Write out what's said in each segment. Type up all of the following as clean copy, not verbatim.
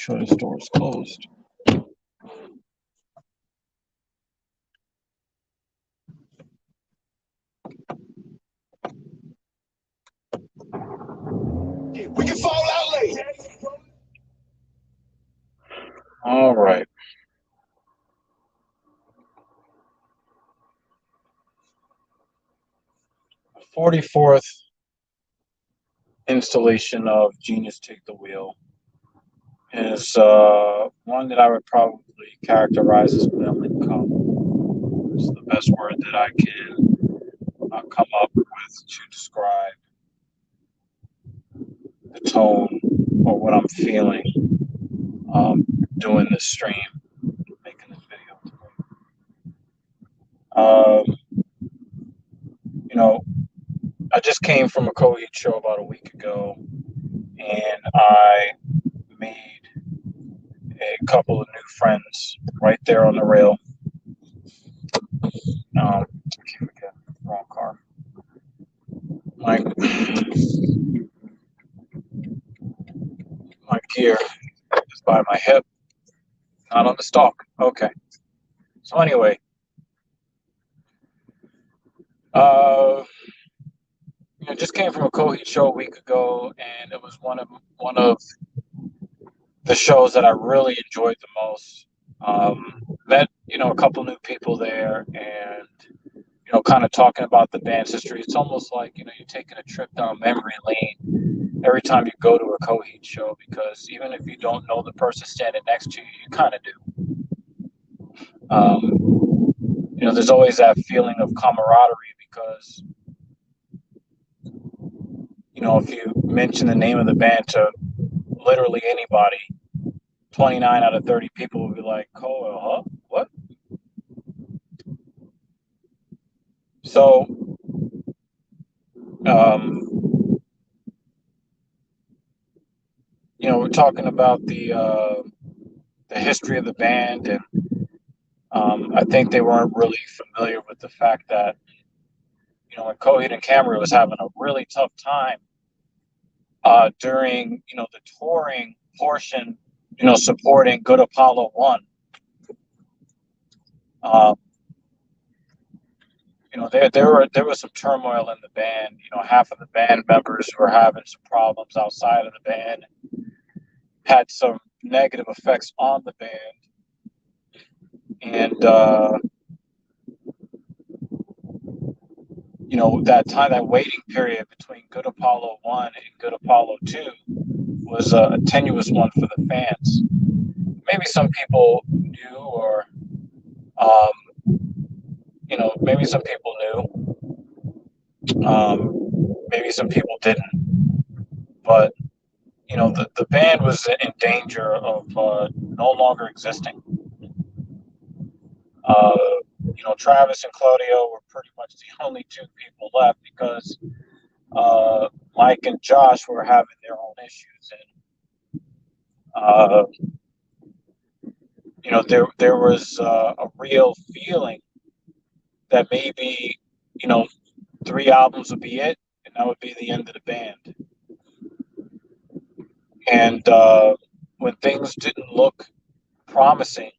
sure this door is closed. We can fall out later. All right. The 44th installation of Genius Take the Wheel is one that I would probably characterize as middle income. It's the best word that I can come up with to describe the tone or what I'm feeling doing this stream, making this video. You know, I just came from a Coheed show about a week ago, and I made a couple of new friends right there on the rail. I can't get wrong car. My gear is by my hip, not on the stalk. Okay. So anyway, just came from a Coheed show a week ago, and it was one of the shows that I really enjoyed the most. Met a couple new people there, and kind of talking about the band's history. It's almost like you're taking a trip down memory lane every time you go to a Coheed show, because even if you don't know the person standing next to you, you kind of do. There's always that feeling of camaraderie because if you mention the name of the band to literally anybody, 29 out of 30 people will be like, "Oh, huh? What?" So, we're talking about the history of the band, and I think they weren't really familiar with the fact that when Coheed and Cambria was having a really tough time during the touring portion, supporting Good Apollo 1. There was some turmoil in the band. Half of the band members were having some problems outside of the band, had some negative effects on the band, and that waiting period between Good Apollo 1 and Good Apollo 2 was a tenuous one for the fans. Maybe some people knew, or maybe some people knew, maybe some people didn't, but the band was in danger of no longer existing. Travis and Claudio were pretty much the only two people left because Mike and Josh were having their own issues, and there was a real feeling that maybe 3 albums would be it, and that would be the end of the band. And when things didn't look promising,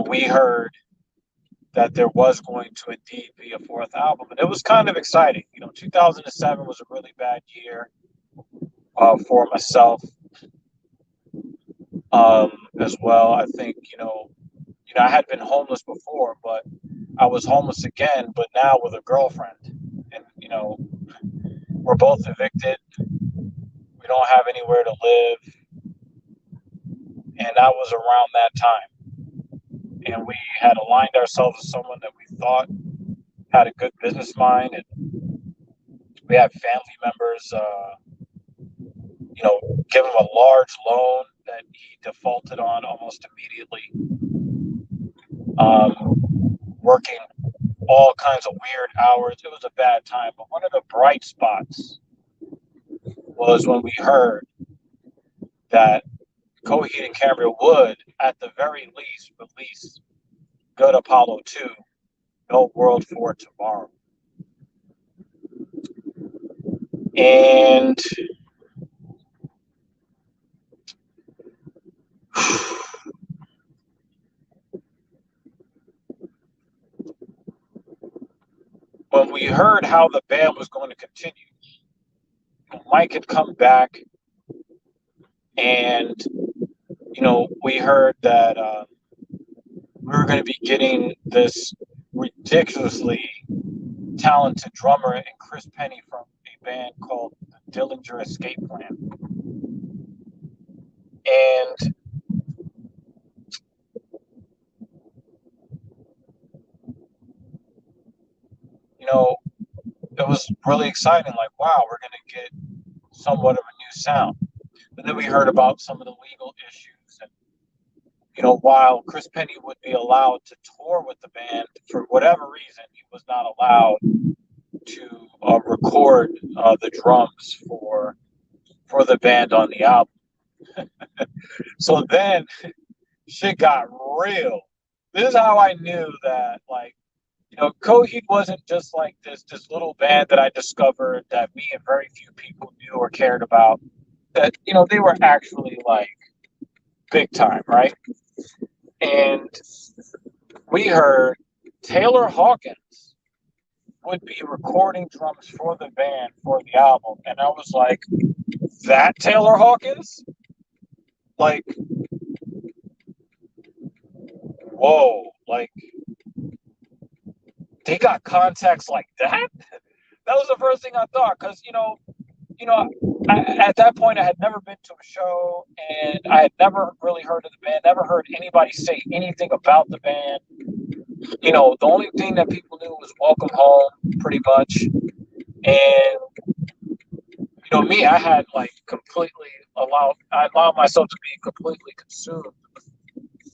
we heard that there was going to indeed be a 4th album, and it was kind of exciting. 2007 was a really bad year for myself as well. I think I had been homeless before, but I was homeless again, but now with a girlfriend, and we're both evicted. We don't have anywhere to live, and that was around that time. And we had aligned ourselves with someone that we thought had a good business mind, and we had family members, give him a large loan that he defaulted on almost immediately. Working all kinds of weird hours. It was a bad time, but one of the bright spots was when we heard that Coheed and Cambria would, at the very least, release Good Apollo 2, No World for Tomorrow. And When we heard how the band was going to continue, Mike had come back, and we heard that we were going to be getting this ridiculously talented drummer in Chris Penny from a band called the Dillinger Escape Plan. And it was really exciting. Like, wow, we're going to get somewhat of a new sound. And then we heard about some of the legal issues. And, while Chris Penny would be allowed to tour with the band, for whatever reason, he was not allowed to record the drums for the band on the album. So then shit got real. This is how I knew that, like, Coheed wasn't just like this little band that I discovered that me and very few people knew or cared about. That they were actually like big time, right? And we heard Taylor Hawkins would be recording drums for the band for the album, and I was like, that Taylor Hawkins? Like, whoa, like they got contacts like that? That was the first thing I thought, because at that point I had never been to a show, and I had never really heard of the band, never heard anybody say anything about the band. The only thing that people knew was "Welcome Home," pretty much, and me, I had like I allowed myself to be completely consumed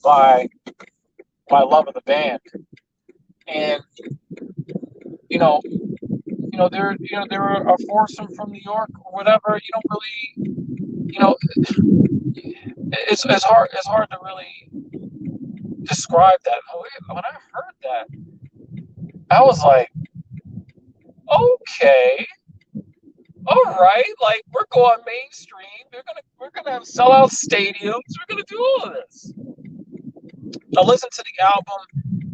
by my love of the band, and they were a foursome from New York or whatever. You don't really, it's hard to really describe that. When I heard that, I was like, okay, all right, like we're going mainstream. We're gonna have sellout stadiums. We're gonna do all of this. I listened to the album,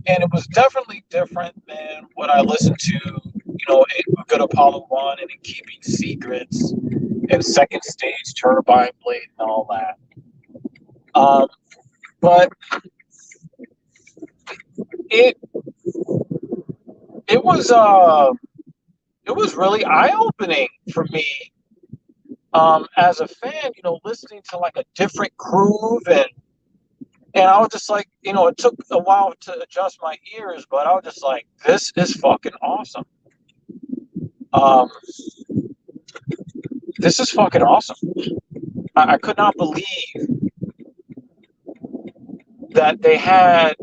and it was definitely different than what I listened to, in Good Apollo 1 and in Keeping Secrets and Second Stage, Turbine Blade, and all that. But it it was really eye opening for me, as a fan. Listening to like a different groove, and I was just like, it took a while to adjust my ears, but I was just like, this is fucking awesome. Um, this is fucking awesome. I could not believe that they had.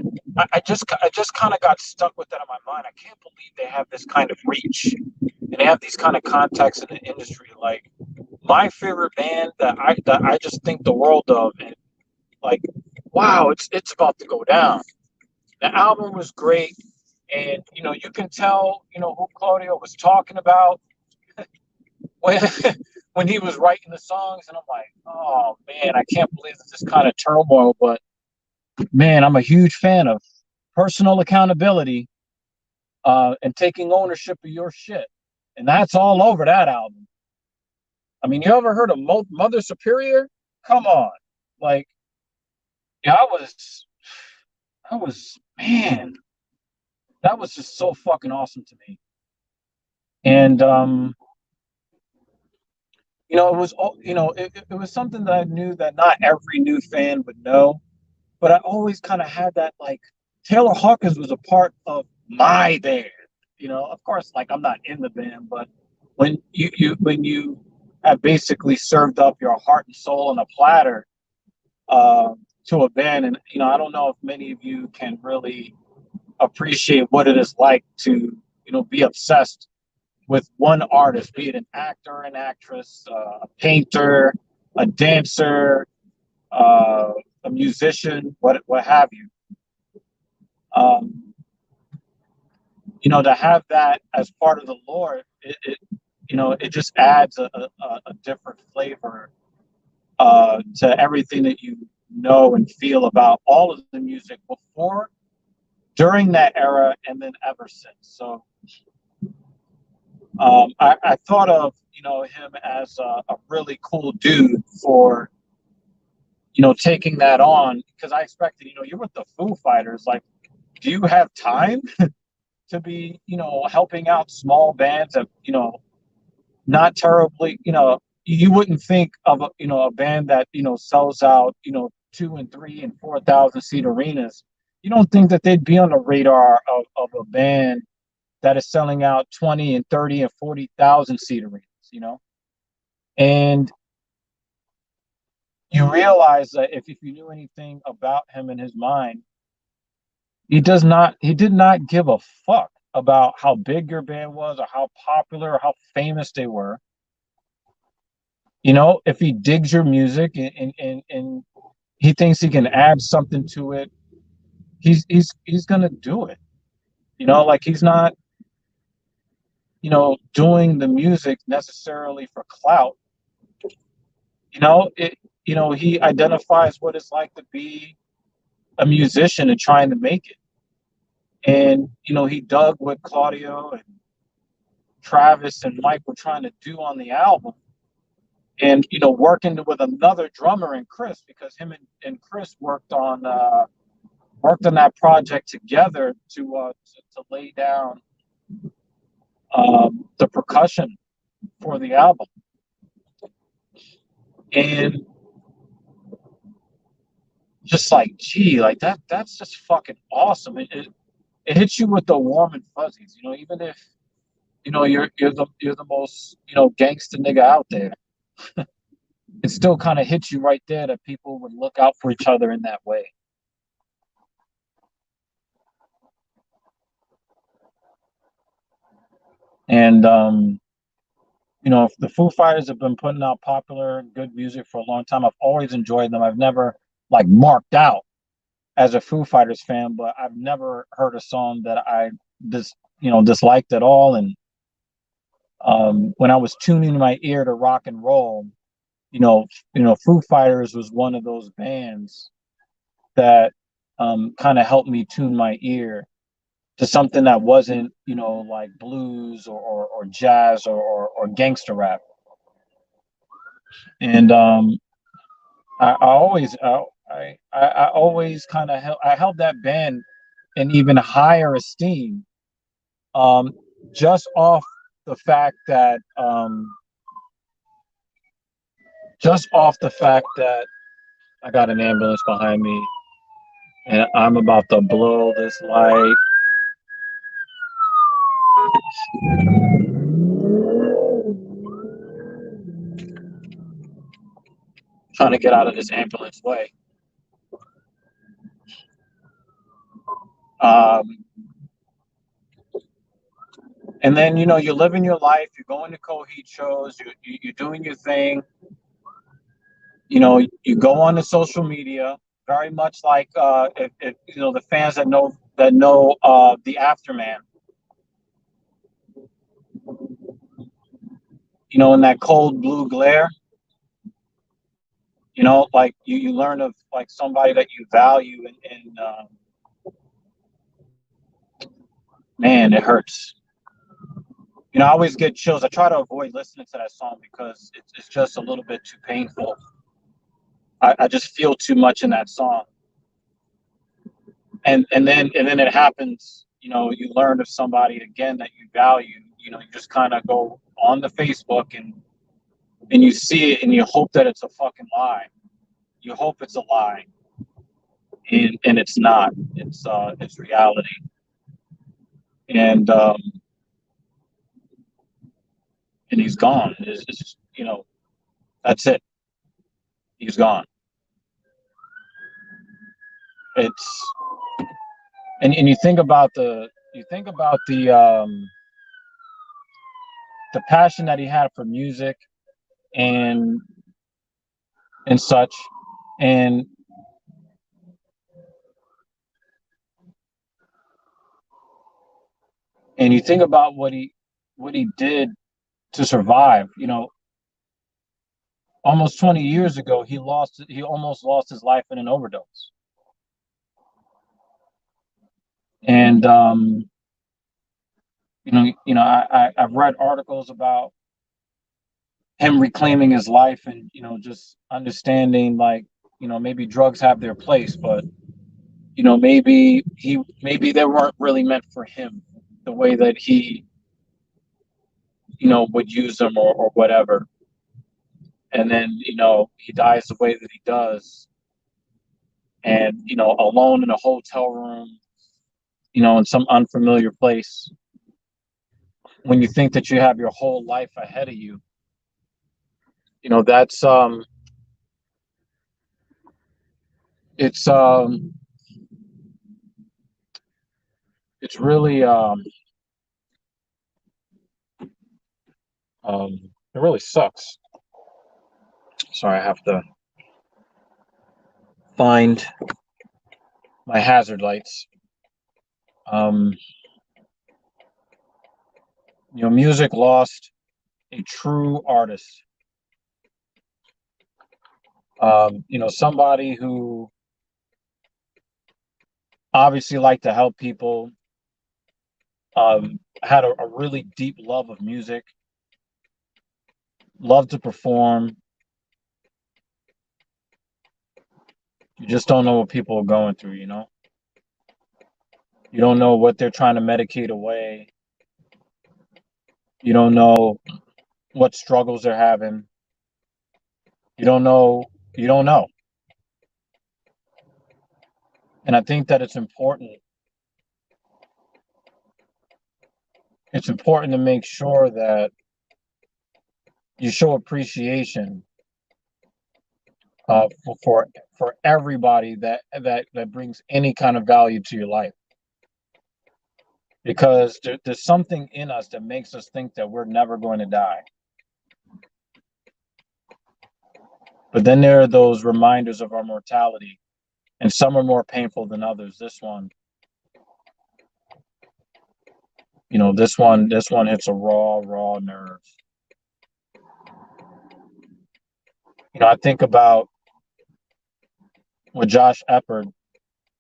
I just kind of got stuck with that in my mind. I can't believe they have this kind of reach, and they have these kind of contacts in the industry. Like, my favorite band that I just think the world of, and like, wow, it's about to go down. The album was great, and you can tell who Claudio was talking about when when he was writing the songs, and I'm like, oh man, I can't believe it's this kind of turmoil, but man, I'm a huge fan of personal accountability, and taking ownership of your shit, and that's all over that album. I mean, you ever heard of Mother Superior? Come on, like, yeah, man, that was just so fucking awesome to me. And it was, it was something that I knew that not every new fan would know, but I always kind of had that, like, Taylor Hawkins was a part of my band. Of course, like, I'm not in the band, but when you have basically served up your heart and soul on a platter, to a band, and I don't know if many of you can really appreciate what it is like to be obsessed with one artist, be it an actor, an actress, a painter, a dancer, a musician, what have you. To have that as part of the lore, it just adds a different flavor, to everything that you know and feel about all of the music before, during that era, and then ever since. So I thought of him as a really cool dude for taking that on, because I expected, you're with the Foo Fighters, like, do you have time to be helping out small bands that not terribly, you wouldn't think of a band that sells out 2 and 3 and 4,000 seat arenas. You don't think that they'd be on the radar of a band that is selling out 20 and 30 and 40,000 seat arenas, and you realize that if you knew anything about him in his mind, he did not give a fuck about how big your band was or how popular or how famous they were. If he digs your music and he thinks he can add something to it, he's gonna do it. Like, he's not doing the music necessarily for clout. It he identifies what it's like to be a musician and trying to make it. And he dug what Claudio and Travis and Mike were trying to do on the album, and working with another drummer in Chris, because him and Chris worked on that project together to lay down the percussion for the album. And just like, gee, like that's just fucking awesome. It hits you with the warm and fuzzies, even if you're the most gangster nigga out there. It still kind of hits you right there that people would look out for each other in that way. And if the Foo Fighters have been putting out popular, good music for a long time. I've always enjoyed them. I've never like marked out as a Foo Fighters fan, but I've never heard a song that I disliked at all. And when I was tuning my ear to rock and roll, Foo Fighters was one of those bands that kind of helped me tune my ear to something that wasn't, like blues or jazz or gangster rap. And I always I always kind of I held that band in even higher esteem, um, just off the fact that I got an ambulance behind me and I'm about to blow this light. Trying to get out of this ambulance way. Um, and then you're living your life. You're going to Coheed shows. You're doing your thing. You go on the social media, very much like if the fans that know the Afterman. In that cold blue glare. Like you learn of like somebody that you value, and man, it hurts. I always get chills. I try to avoid listening to that song because it's just a little bit too painful. I just feel too much in that song. And then it happens. You learn of somebody again that you value. You just kind of go on the Facebook and you see it and you hope that it's a fucking lie. You hope it's a lie, and it's not. It's reality. And he's gone. It's just, that's it. He's gone. It's and you think about the passion that he had for music and such, and you think about what he did to survive. almost 20 years ago, he almost lost his life in an overdose. And I've read articles about him reclaiming his life, and just understanding, like, maybe drugs have their place, but maybe they weren't really meant for him, the way that he would use them, or whatever. And then he dies the way that he does, and alone in a hotel room, in some unfamiliar place, when you think that you have your whole life ahead of you. That's it's it's really it really sucks. Sorry, I have to find my hazard lights. um Music lost a true artist. Somebody who obviously liked to help people, had a really deep love of music, loved to perform. You just don't know what people are going through, You don't know what they're trying to medicate away. You don't know what struggles they're having. You don't know. You don't know. And I think that it's important to make sure that you show appreciation, for everybody that brings any kind of value to your life, because there's something in us that makes us think that we're never going to die. But then there are those reminders of our mortality, and some are more painful than others. This one hits a raw nerve. I think about what Josh Eppard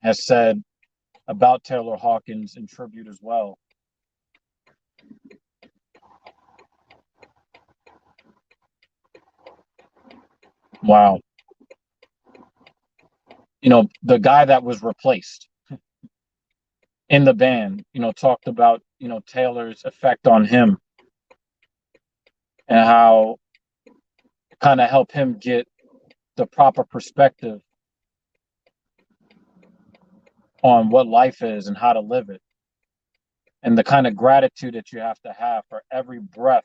has said about Taylor Hawkins in tribute as well. Wow. The guy that was replaced in the band, talked about, Taylor's effect on him, and how it kind of helped him get the proper perspective on what life is and how to live it, and the kind of gratitude that you have to have for every breath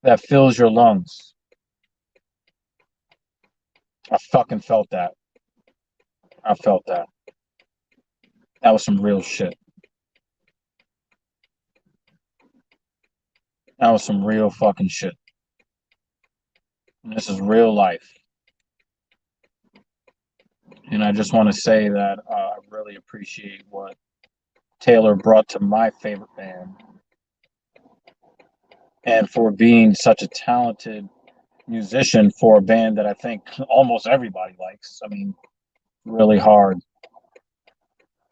that fills your lungs. I fucking felt that. I felt that. That was some real shit. That was some real fucking shit. And this is real life. And I just want to say that I really appreciate what Taylor brought to my favorite band, and for being such a talented musician for a band that I think almost everybody likes. I mean, really hard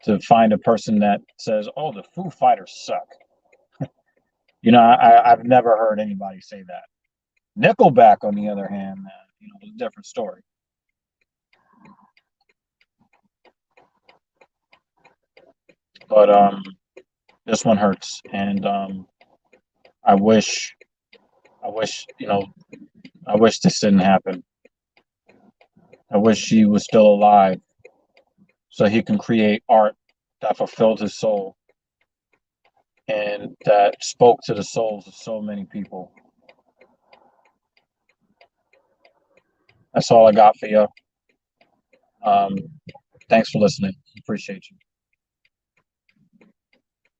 to find a person that says, "Oh, the Foo Fighters suck." I've never heard anybody say that. Nickelback, on the other hand, is a different story. But this one hurts, and I wish, I wish, I wish this didn't happen. I wish he was still alive, so he can create art that fulfilled his soul, and that spoke to the souls of so many people. That's all I got for you. Um, Thanks for listening. Appreciate you.